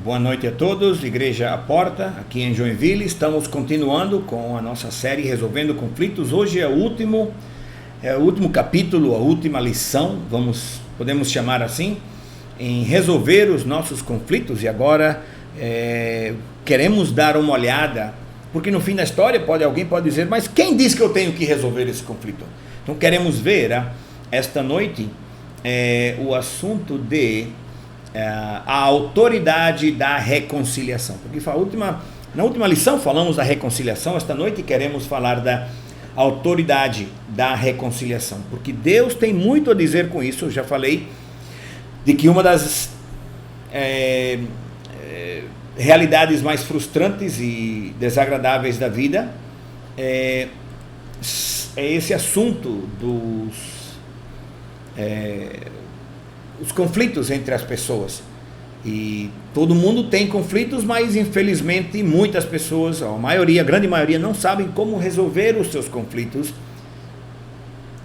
Boa noite a todos, Igreja à Porta, aqui em Joinville. Estamos continuando com a nossa série Resolvendo Conflitos. Hoje é o último capítulo, a última lição, podemos chamar assim, em resolver os nossos conflitos. E agora queremos dar uma olhada, porque no fim da história alguém pode dizer, mas quem diz que eu tenho que resolver esse conflito? Então queremos ver esta noite o assunto de a autoridade da reconciliação, porque na última lição falamos da reconciliação. Esta noite queremos falar da autoridade da reconciliação, porque Deus tem muito a dizer com isso. Eu já falei de que uma das realidades mais frustrantes e desagradáveis da vida é esse assunto os conflitos entre as pessoas. E todo mundo tem conflitos, mas infelizmente muitas pessoas, a grande maioria, não sabem como resolver os seus conflitos.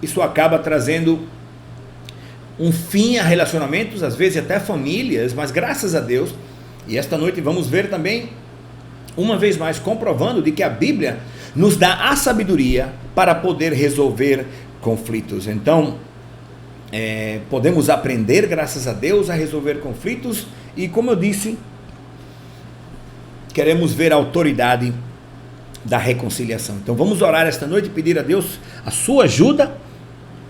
Isso acaba trazendo um fim a relacionamentos, às vezes até famílias, mas graças a Deus, e esta noite vamos ver também, uma vez mais, comprovando de que a Bíblia nos dá a sabedoria para poder resolver conflitos. Então, podemos aprender, graças a Deus, a resolver conflitos. E como eu disse, queremos ver a autoridade da reconciliação. Então vamos orar esta noite e pedir a Deus a sua ajuda.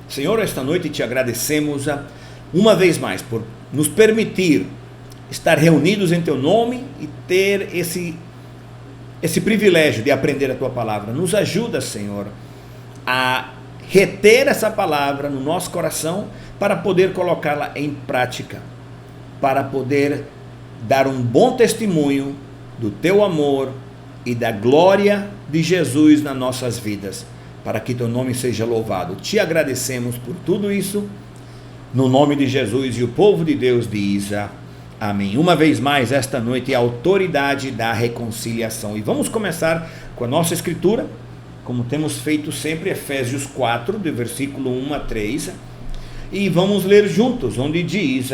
Senhor, esta noite te agradecemos uma vez mais por nos permitir estar reunidos em teu nome e ter esse privilégio de aprender a tua palavra. Nos ajuda, Senhor, a reter essa palavra no nosso coração para poder colocá-la em prática, para poder dar um bom testemunho do teu amor e da glória de Jesus nas nossas vidas, para que teu nome seja louvado. Te agradecemos por tudo isso, no nome de Jesus, e o povo de Deus diz amém. Uma vez mais, esta noite, a autoridade da reconciliação. E vamos começar com a nossa escritura, como temos feito sempre, Efésios 4, do versículo 1 a 3, e vamos ler juntos, onde diz,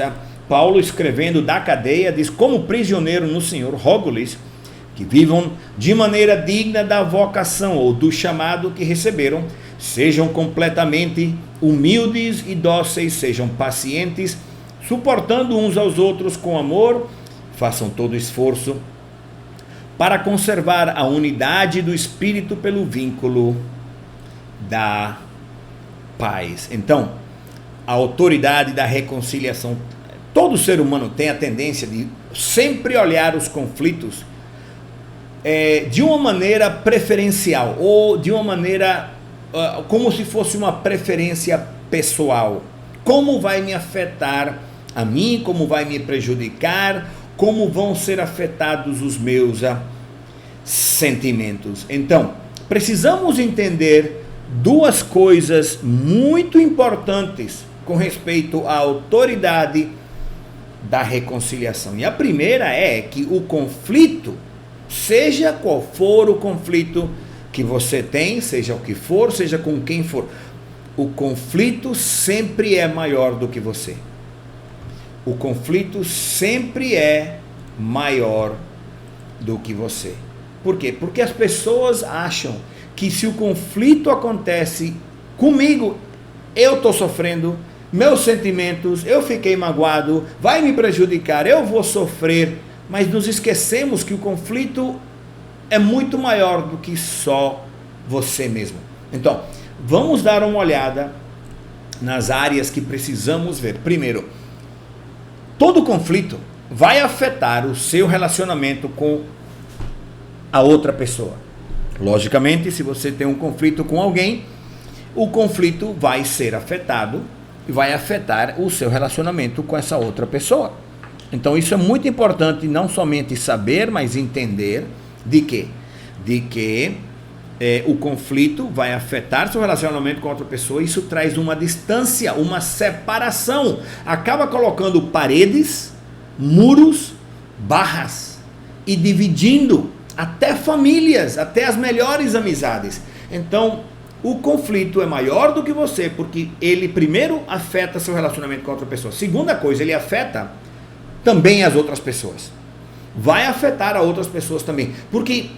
Paulo escrevendo da cadeia, diz: como prisioneiro no Senhor, rogo-lhes que vivam de maneira digna da vocação ou do chamado que receberam, sejam completamente humildes e dóceis, sejam pacientes, suportando uns aos outros com amor, façam todo esforço para conservar a unidade do Espírito pelo vínculo da paz. Então, a autoridade da reconciliação. Todo ser humano tem a tendência de sempre olhar os conflitos de uma maneira preferencial, ou de uma maneira como se fosse uma preferência pessoal. Como vai me afetar a mim, como vai me prejudicar, como vão ser afetados os meus sentimentos. Então, precisamos entender duas coisas muito importantes com respeito à autoridade da reconciliação. E a primeira é que o conflito, seja qual for o conflito que você tem, seja o que for, seja com quem for, o conflito sempre é maior do que você. O conflito sempre é maior do que você. Por quê? Porque as pessoas acham que se o conflito acontece comigo, eu estou sofrendo, meus sentimentos, eu fiquei magoado, vai me prejudicar, eu vou sofrer. Mas nos esquecemos que o conflito é muito maior do que só você mesmo. Então, vamos dar uma olhada nas áreas que precisamos ver. Primeiro, todo conflito vai afetar o seu relacionamento com a outra pessoa. Logicamente, se você tem um conflito com alguém, o conflito vai ser afetado e vai afetar o seu relacionamento com essa outra pessoa. Então isso é muito importante, não somente saber, mas entender de que o conflito vai afetar seu relacionamento com outra pessoa. Isso traz uma distância, uma separação, acaba colocando paredes, muros, barras e dividindo até famílias, até as melhores amizades. Então o conflito é maior do que você, porque ele primeiro afeta seu relacionamento com outra pessoa. Segunda coisa, ele afeta também as outras pessoas. vai afetar a outras pessoas também. Porque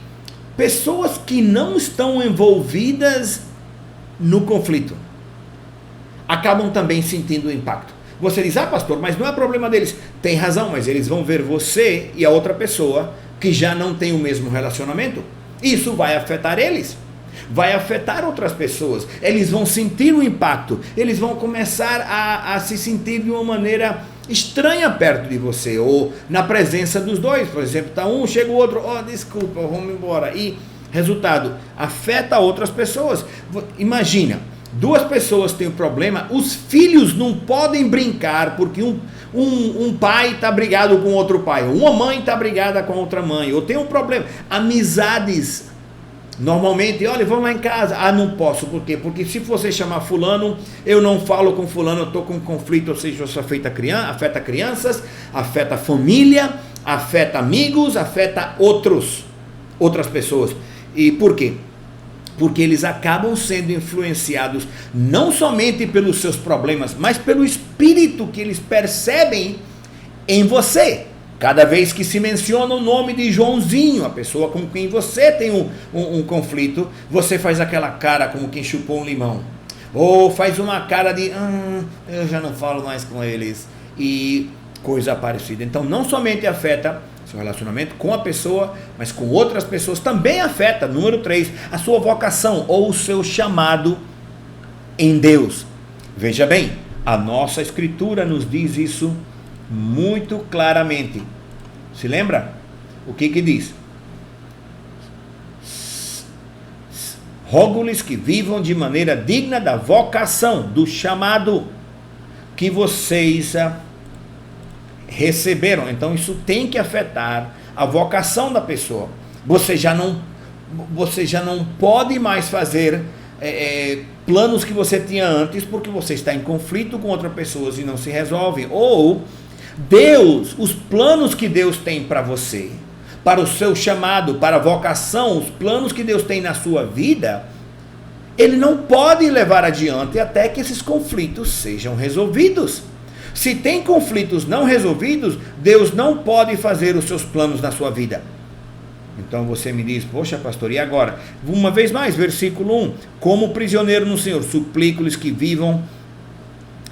pessoas que não estão envolvidas no conflito acabam também sentindo o impacto. Você diz, pastor, mas não é problema deles. Tem razão, mas eles vão ver você e a outra pessoa que já não tem o mesmo relacionamento. Isso vai afetar eles. Vai afetar outras pessoas. Eles vão sentir o impacto. Eles vão começar a se sentir de uma maneira estranha perto de você, ou na presença dos dois. Por exemplo, tá um, chega o outro, desculpa, vamos embora. E resultado, afeta outras pessoas. Imagina, duas pessoas têm um problema, os filhos não podem brincar porque um pai está brigado com outro pai, ou uma mãe está brigada com outra mãe, ou tem um problema. Amizades, normalmente, olha, vamos lá em casa. Não posso, por quê? Porque se você chamar fulano, eu não falo com fulano, eu estou com um conflito, ou seja, isso afeta crianças, afeta família, afeta amigos, afeta outras pessoas. E por quê? Porque eles acabam sendo influenciados não somente pelos seus problemas, mas pelo espírito que eles percebem em você. Cada vez que se menciona o nome de Joãozinho, a pessoa com quem você tem um conflito, você faz aquela cara como quem chupou um limão. Ou faz uma cara de, eu já não falo mais com eles. E coisa parecida. Então não somente afeta seu relacionamento com a pessoa, mas com outras pessoas também afeta, número 3, a sua vocação ou o seu chamado em Deus. Veja bem, a nossa escritura nos diz isso muito claramente. Se lembra? O que diz? Rogo-lhes que vivam de maneira digna da vocação, do chamado que vocês receberam. Então isso tem que afetar a vocação da pessoa. Você já não pode mais fazer planos que você tinha antes, porque você está em conflito com outras pessoas e não se resolve. Ou Deus, os planos que Deus tem para você, para o seu chamado, para a vocação, os planos que Deus tem na sua vida, Ele não pode levar adiante até que esses conflitos sejam resolvidos. Se tem conflitos não resolvidos, Deus não pode fazer os seus planos na sua vida. Então você me diz, poxa pastor, e agora? Uma vez mais, versículo 1, como prisioneiro no Senhor, suplico-lhes que vivam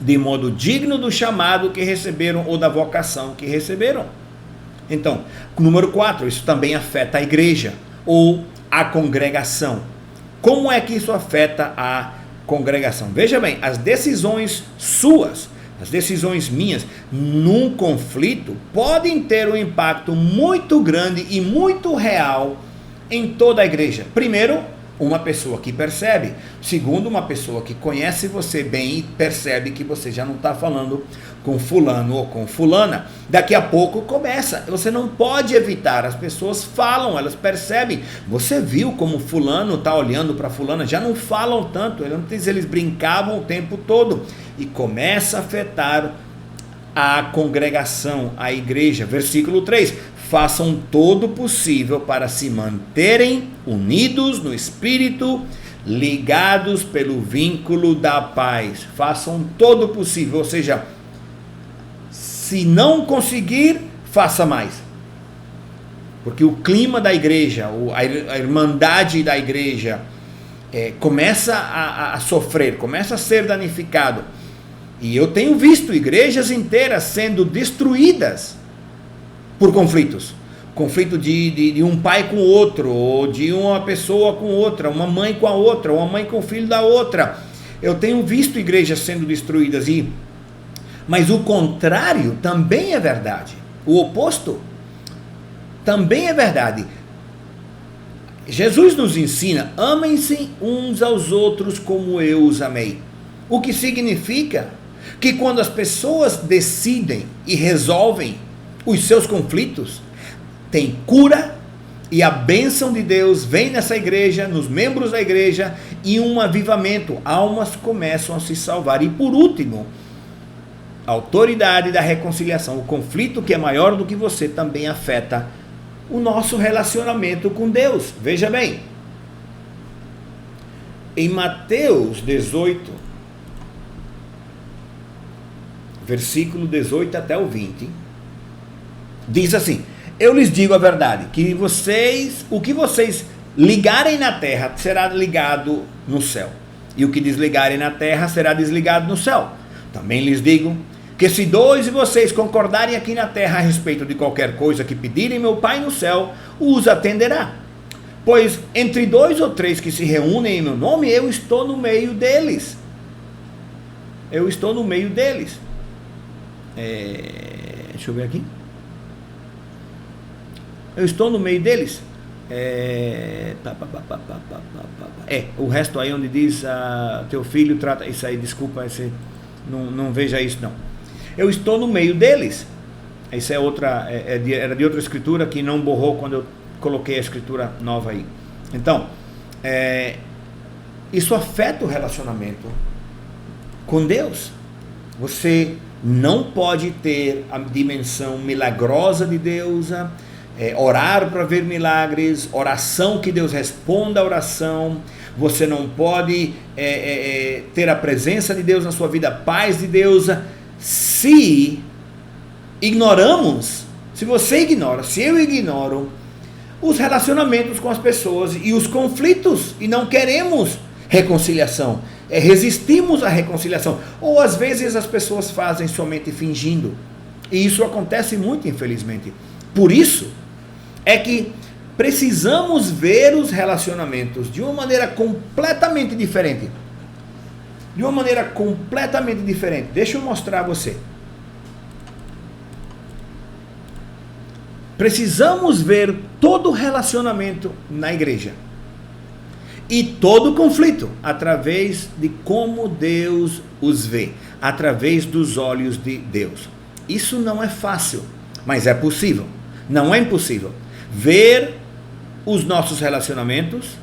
de modo digno do chamado que receberam ou da vocação que receberam. Então, número 4, isso também afeta a igreja ou a congregação. Como é que isso afeta a congregação? Veja bem, as decisões suas, as decisões minhas, num conflito, podem ter um impacto muito grande e muito real em toda a igreja. Primeiro, uma pessoa que percebe. Segundo, uma pessoa que conhece você bem e percebe que você já não está falando com fulano ou com fulana. Daqui a pouco começa. Você não pode evitar. As pessoas falam, elas percebem. Você viu como fulano está olhando para fulana? Já não falam tanto. Antes eles brincavam o tempo todo. E começa a afetar a congregação, a igreja. Versículo 3. Façam todo o possível para se manterem unidos no Espírito, ligados pelo vínculo da paz. Façam todo o possível, ou seja, se não conseguir, faça mais. Porque o clima da igreja, a irmandade da igreja, começa a sofrer, começa a ser danificado. E eu tenho visto igrejas inteiras sendo destruídas por conflitos. Conflito de um pai com outro, ou de uma pessoa com outra, uma mãe com a outra, uma mãe com o filho da outra. Eu tenho visto igrejas sendo destruídas, mas o contrário também é verdade. O oposto também é verdade. Jesus nos ensina, amem-se uns aos outros como eu os amei. O que significa que quando as pessoas decidem e resolvem os seus conflitos, tem cura e a bênção de Deus vem nessa igreja, nos membros da igreja, e um avivamento, almas começam a se salvar. E por último, a autoridade da reconciliação, o conflito que é maior do que você também afeta o nosso relacionamento com Deus. Veja bem, em Mateus 18, versículo 18 até o 20, diz assim: eu lhes digo a verdade, que o que vocês ligarem na terra será ligado no céu, e o que desligarem na terra será desligado no céu. Também lhes digo que se 2 de vocês concordarem aqui na terra a respeito de qualquer coisa que pedirem, meu Pai no céu os atenderá. Pois entre 2 ou 3 que se reúnem em meu nome, eu estou no meio deles. Eu estou no meio deles. Deixa eu ver aqui. Eu estou no meio deles. O resto aí onde diz teu filho trata. Isso aí, desculpa, não veja isso não. Eu estou no meio deles. Isso é outra, era de outra escritura que não borrou quando eu coloquei a escritura nova aí. Então, isso afeta o relacionamento com Deus. Você não pode ter a dimensão milagrosa de Deus, orar para ver milagres, oração que Deus responda a oração. Você não pode ter a presença de Deus na sua vida, a paz de Deus, se ignoramos, se você ignora, se eu ignoro os relacionamentos com as pessoas e os conflitos, e não queremos reconciliação, resistimos à reconciliação, ou às vezes as pessoas fazem somente fingindo, e isso acontece muito, infelizmente. Por isso é que precisamos ver os relacionamentos de uma maneira completamente diferente. De uma maneira completamente diferente. Deixa eu mostrar a você. Precisamos ver todo relacionamento na igreja e todo conflito através de como Deus os vê, através dos olhos de Deus. Isso não é fácil, mas é possível. Não é impossível ver os nossos relacionamentos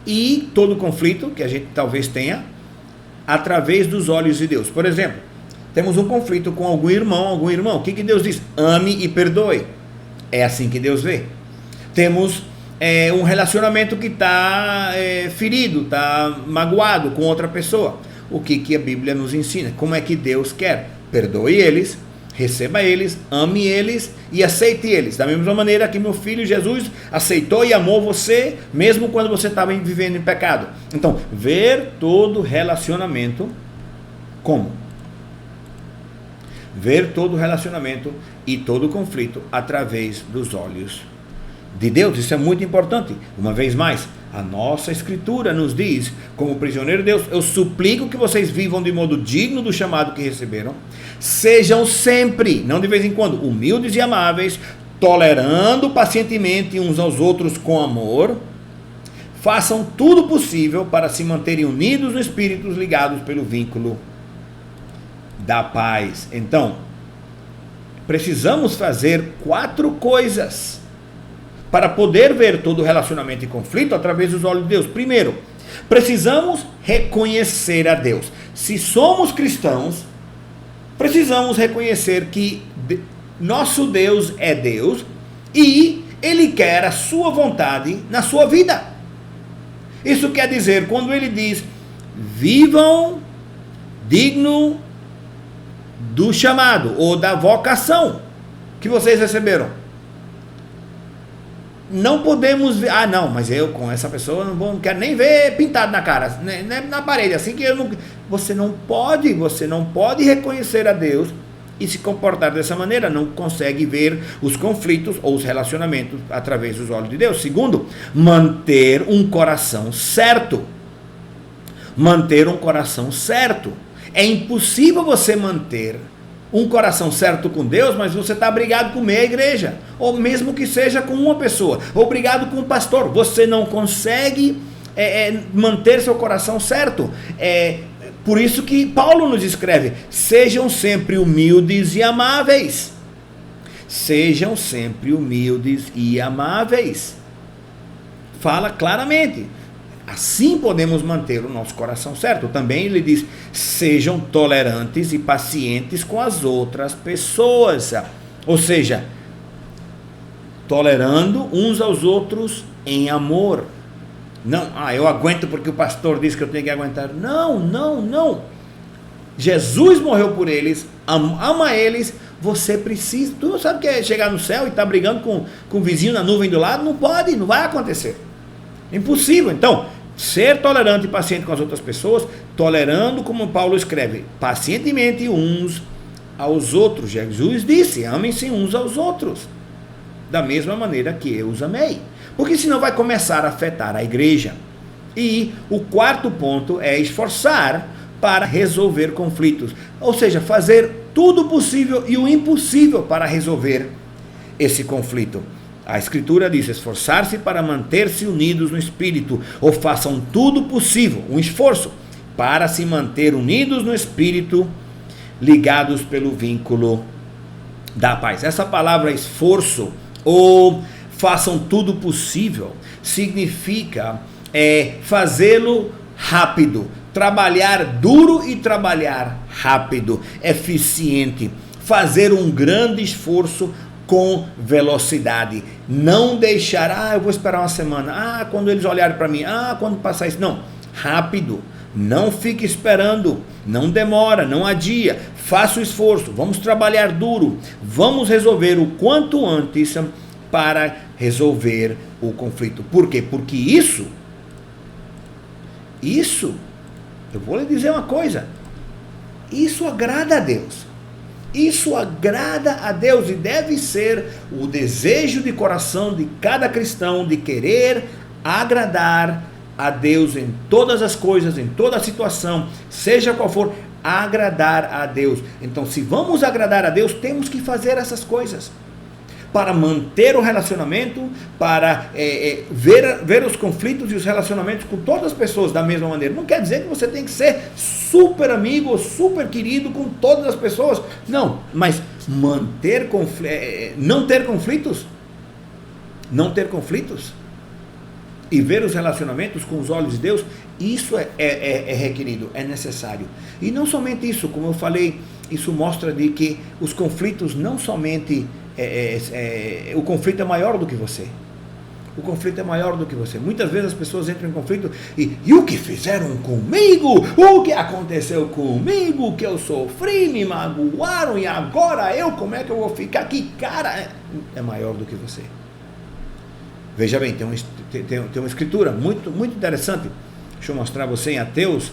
e todo conflito que a gente talvez tenha através dos olhos de Deus. Por exemplo, temos um conflito com algum irmão. O que Deus diz? Ame e perdoe. É assim que Deus vê. Temos um relacionamento que está ferido, está magoado com outra pessoa. O que a Bíblia nos ensina? Como é que Deus quer? Perdoe eles, receba eles, ame eles e aceite eles. Da mesma maneira que meu filho Jesus aceitou e amou você, mesmo quando você estava vivendo em pecado. Então, ver todo relacionamento como? Ver todo relacionamento e todo conflito através dos olhos de Deus. Isso é muito importante. Uma vez mais, a nossa escritura nos diz, como prisioneiro de Deus, eu suplico que vocês vivam de modo digno do chamado que receberam, sejam sempre, não de vez em quando, humildes e amáveis, tolerando pacientemente uns aos outros com amor, façam tudo possível para se manterem unidos no Espírito, ligados pelo vínculo da paz. Então, precisamos fazer 4 coisas para poder ver todo relacionamento e conflito através dos olhos de Deus. Primeiro, precisamos reconhecer a Deus. Se somos cristãos, precisamos reconhecer que nosso Deus é Deus e Ele quer a sua vontade na sua vida. Isso quer dizer, quando Ele diz, vivam digno do chamado ou da vocação que vocês receberam. Não podemos ver, não, mas eu com essa pessoa não quero nem ver pintado na cara, na parede, assim que eu não. Você não pode reconhecer a Deus e se comportar dessa maneira, não consegue ver os conflitos ou os relacionamentos através dos olhos de Deus. Segundo, manter um coração certo. Manter um coração certo. É impossível você manter um coração certo com Deus, mas você está brigado com meia igreja, ou mesmo que seja com uma pessoa, ou brigado com um pastor. Você não consegue manter seu coração certo. Por isso que Paulo nos escreve, sejam sempre humildes e amáveis. Sejam sempre humildes e amáveis. Fala claramente. Assim podemos manter o nosso coração certo. Também ele diz, sejam tolerantes e pacientes com as outras pessoas. Ou seja, tolerando uns aos outros em amor. Não, eu aguento porque o pastor disse que eu tenho que aguentar. Não. Jesus morreu por eles, ama eles, você precisa. Tu não sabe o que é chegar no céu e estar brigando com o vizinho na nuvem do lado? Não pode, não vai acontecer. Impossível. Então, ser tolerante e paciente com as outras pessoas, tolerando, como Paulo escreve, pacientemente uns aos outros. Jesus disse, amem-se uns aos outros, da mesma maneira que eu os amei. Porque senão vai começar a afetar a igreja. E o quarto ponto é esforçar para resolver conflitos. Ou seja, fazer tudo possível e o impossível para resolver esse conflito. A Escritura diz, esforçar-se para manter-se unidos no Espírito, ou façam tudo possível, um esforço, para se manter unidos no Espírito, ligados pelo vínculo da paz. Essa palavra esforço, ou façam tudo possível, significa fazê-lo rápido, trabalhar duro e trabalhar rápido, eficiente, fazer um grande esforço com velocidade, não deixar, eu vou esperar uma semana, quando eles olharem para mim, quando passar isso, não, rápido, não fique esperando, não demora, não adia, faça o esforço, vamos trabalhar duro, vamos resolver o quanto antes para resolver o conflito. Por quê? Porque isso, eu vou lhe dizer uma coisa, isso agrada a Deus. Isso agrada a Deus e deve ser o desejo de coração de cada cristão de querer agradar a Deus em todas as coisas, em toda a situação, seja qual for, agradar a Deus. Então, se vamos agradar a Deus, temos que fazer essas coisas para manter o relacionamento, para ver os conflitos e os relacionamentos com todas as pessoas da mesma maneira. Não quer dizer que você tem que ser super amigo ou super querido com todas as pessoas. Não, mas não ter conflitos e ver os relacionamentos com os olhos de Deus, isso é requerido, é necessário. E não somente isso, como eu falei, isso mostra de que os conflitos não somente... o conflito é maior do que você. O conflito é maior do que você. Muitas vezes as pessoas entram em conflito e o que fizeram comigo? O que aconteceu comigo? Que eu sofri, me magoaram e agora como é que eu vou ficar aqui? Cara, é maior do que você. Veja bem, tem uma escritura muito, muito interessante. Deixa eu mostrar a você em Ateus.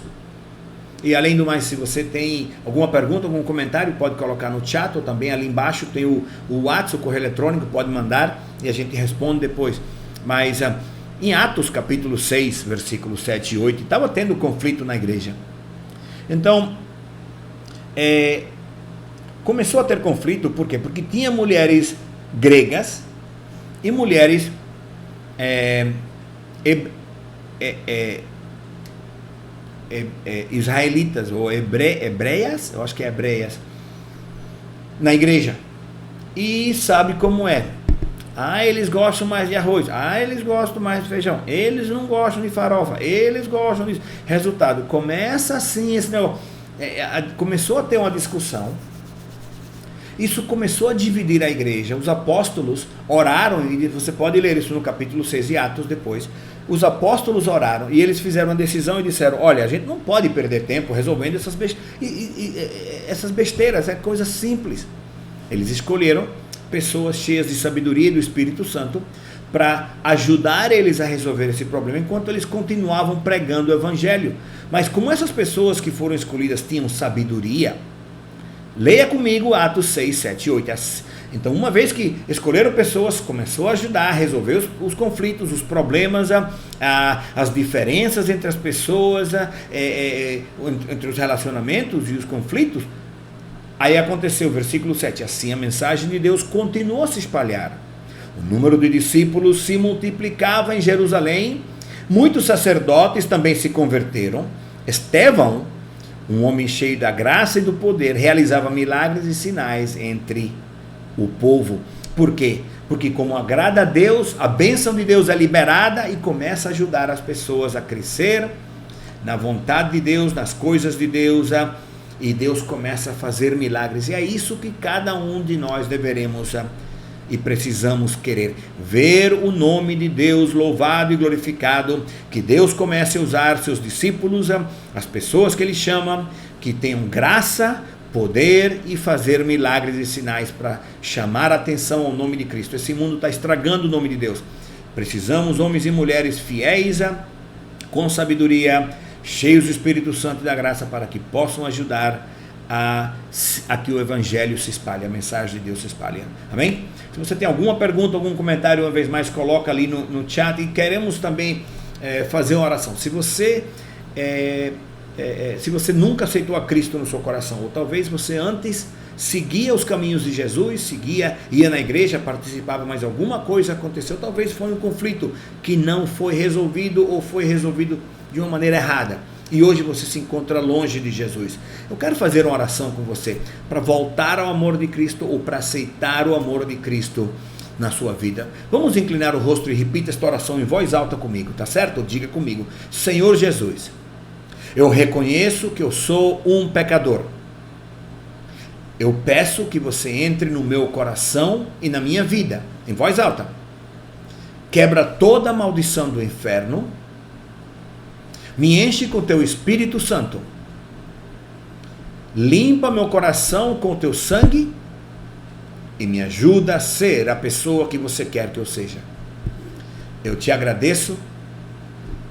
E além do mais, se você tem alguma pergunta, algum comentário, pode colocar no chat, ou também ali embaixo tem o WhatsApp, o correio eletrônico, pode mandar e a gente responde depois. Mas em Atos capítulo 6, versículos 7 e 8, estava tendo conflito na igreja. Então, começou a ter conflito, por quê? Porque tinha mulheres gregas e mulheres israelitas, ou hebreias, eu acho que é hebreias, na igreja. E sabe como é? Eles gostam mais de arroz, eles gostam mais de feijão, eles não gostam de farofa, eles gostam disso. Resultado, começa assim esse negócio, começou a ter uma discussão. Isso começou a dividir a igreja. Os apóstolos oraram, e você pode ler isso no capítulo 6 de Atos depois. Os apóstolos oraram e eles fizeram uma decisão e disseram, olha, a gente não pode perder tempo resolvendo essas besteiras, é coisa simples. Eles escolheram pessoas cheias de sabedoria do Espírito Santo para ajudar eles a resolver esse problema, enquanto eles continuavam pregando o evangelho. Mas como essas pessoas que foram escolhidas tinham sabedoria, leia comigo Atos 6, 7 e 8. Então, uma vez que escolheram pessoas, começou a ajudar a resolver os conflitos, os problemas, as diferenças entre as pessoas, entre os relacionamentos e os conflitos. Aí aconteceu o versículo 7. Assim a mensagem de Deus continuou a se espalhar. O número de discípulos se multiplicava em Jerusalém. Muitos sacerdotes também se converteram. Estevão, um homem cheio da graça e do poder, realizava milagres e sinais entre o povo. Por quê? Porque como agrada a Deus, a bênção de Deus é liberada e começa a ajudar as pessoas a crescer na vontade de Deus, nas coisas de Deus, e Deus começa a fazer milagres. E é isso que cada um de nós deveremos e precisamos querer, ver o nome de Deus louvado e glorificado, que Deus comece a usar seus discípulos, as pessoas que Ele chama, que tenham graça poder e fazer milagres e sinais para chamar a atenção ao nome de Cristo. Esse mundo está estragando o nome de Deus. Precisamos homens e mulheres fiéis, com sabedoria, cheios do Espírito Santo e da graça, para que possam ajudar a que o Evangelho se espalhe, a mensagem de Deus se espalhe. Amém? Se você tem alguma pergunta, algum comentário, uma vez mais, coloca ali no chat. E queremos também fazer uma oração. Se você nunca aceitou a Cristo no seu coração, ou talvez você antes seguia os caminhos de Jesus, ia na igreja, participava, mas alguma coisa aconteceu, talvez foi um conflito que não foi resolvido, ou foi resolvido de uma maneira errada, e hoje você se encontra longe de Jesus. Eu quero fazer uma oração com você, para voltar ao amor de Cristo, ou para aceitar o amor de Cristo na sua vida. Vamos inclinar o rosto e repita esta oração em voz alta comigo, tá certo? Diga comigo: Senhor Jesus, eu reconheço que eu sou um pecador. Eu peço que você entre no meu coração e na minha vida, em voz alta. Quebra toda a maldição do inferno. Me enche com teu Espírito Santo. Limpa meu coração com teu sangue e me ajuda a ser a pessoa que você quer que eu seja. Eu te agradeço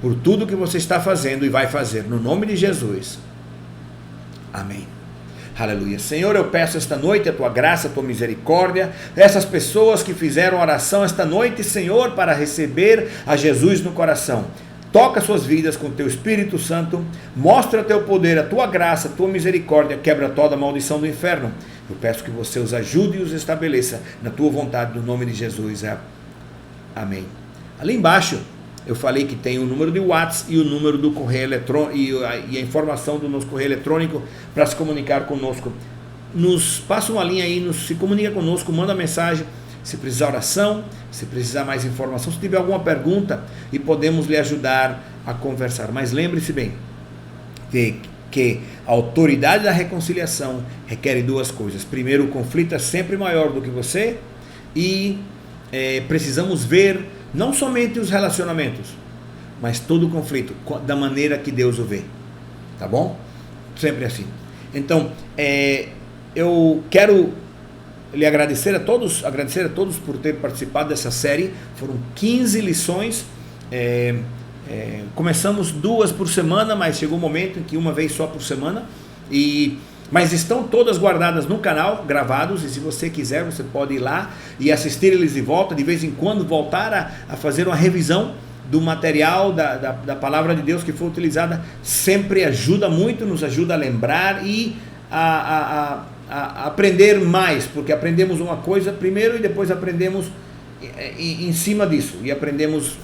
por tudo que você está fazendo e vai fazer, no nome de Jesus. Amém. Aleluia. Senhor, eu peço esta noite a tua graça, a tua misericórdia, essas pessoas que fizeram oração esta noite, Senhor, para receber a Jesus no coração. Toca suas vidas com teu Espírito Santo, mostra teu poder, a tua graça, a tua misericórdia, quebra toda a maldição do inferno. Eu peço que você os ajude e os estabeleça na tua vontade, no nome de Jesus. Amém. Ali embaixo eu falei que tem o número de WhatsApp e o número do correio eletrônico e a informação do nosso correio eletrônico para se comunicar conosco. Nos passa uma linha aí, se comunica conosco, manda mensagem. Se precisar oração, se precisar mais informação, se tiver alguma pergunta, e podemos lhe ajudar a conversar. Mas lembre-se bem de que a autoridade da reconciliação requer duas coisas. Primeiro, o conflito é sempre maior do que você, e precisamos ver não somente os relacionamentos, mas todo o conflito da maneira que Deus o vê. Tá bom? Sempre assim. Então, eu quero lhe agradecer a todos por ter participado dessa série. Foram 15 lições. Começamos 2 por semana, mas chegou um momento em que uma vez só por semana. Mas estão todas guardadas no canal, gravados, e se você quiser, você pode ir lá e assistir eles de volta, de vez em quando voltar a fazer uma revisão do material, da palavra de Deus que foi utilizada. Sempre ajuda muito, nos ajuda a lembrar e a aprender mais, porque aprendemos uma coisa primeiro e depois aprendemos em cima disso, e aprendemos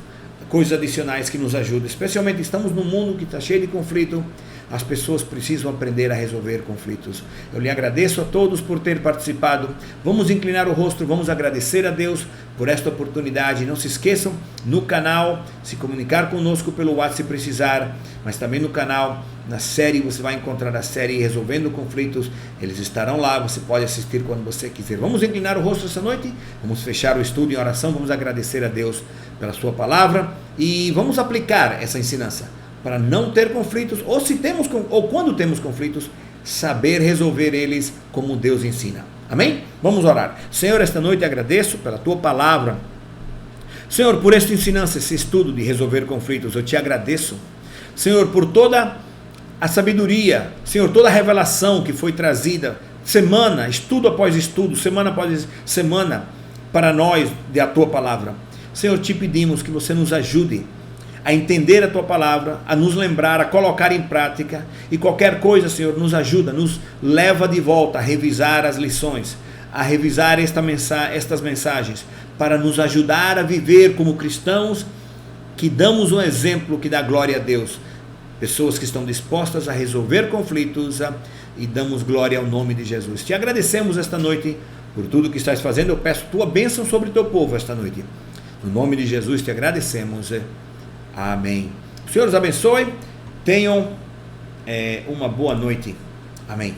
coisas adicionais que nos ajudam. Especialmente estamos num mundo que está cheio de conflito. As pessoas precisam aprender a resolver conflitos. Eu lhe agradeço a todos por ter participado. Vamos inclinar o rosto, vamos agradecer a Deus por esta oportunidade. Não se esqueçam, no canal, se comunicar conosco pelo WhatsApp se precisar, mas também no canal, na série, você vai encontrar a série Resolvendo Conflitos. Eles estarão lá, você pode assistir quando você quiser. Vamos inclinar o rosto essa noite, vamos fechar o estudo em oração, vamos agradecer a Deus pela sua palavra e vamos aplicar essa ensinança para não ter conflitos, ou quando temos conflitos, saber resolver eles como Deus ensina. Amém? Vamos orar. Senhor, esta noite agradeço pela tua palavra. Senhor, por esta ensinança, esse estudo de resolver conflitos, eu te agradeço. Senhor, por toda a sabedoria, Senhor, toda a revelação que foi trazida, estudo após estudo, semana após semana, para nós, da tua palavra. Senhor, te pedimos que você nos ajude a entender a tua palavra, a nos lembrar, a colocar em prática, e qualquer coisa, Senhor, nos ajuda, nos leva de volta a revisar as lições, a revisar estas mensagens, para nos ajudar a viver como cristãos que damos um exemplo que dá glória a Deus, pessoas que estão dispostas a resolver conflitos, e damos glória ao nome de Jesus. Te agradecemos esta noite por tudo que estás fazendo. Eu peço tua bênção sobre o teu povo esta noite, no nome de Jesus te agradecemos. Amém. O Senhor os abençoe. Tenham uma boa noite. Amém.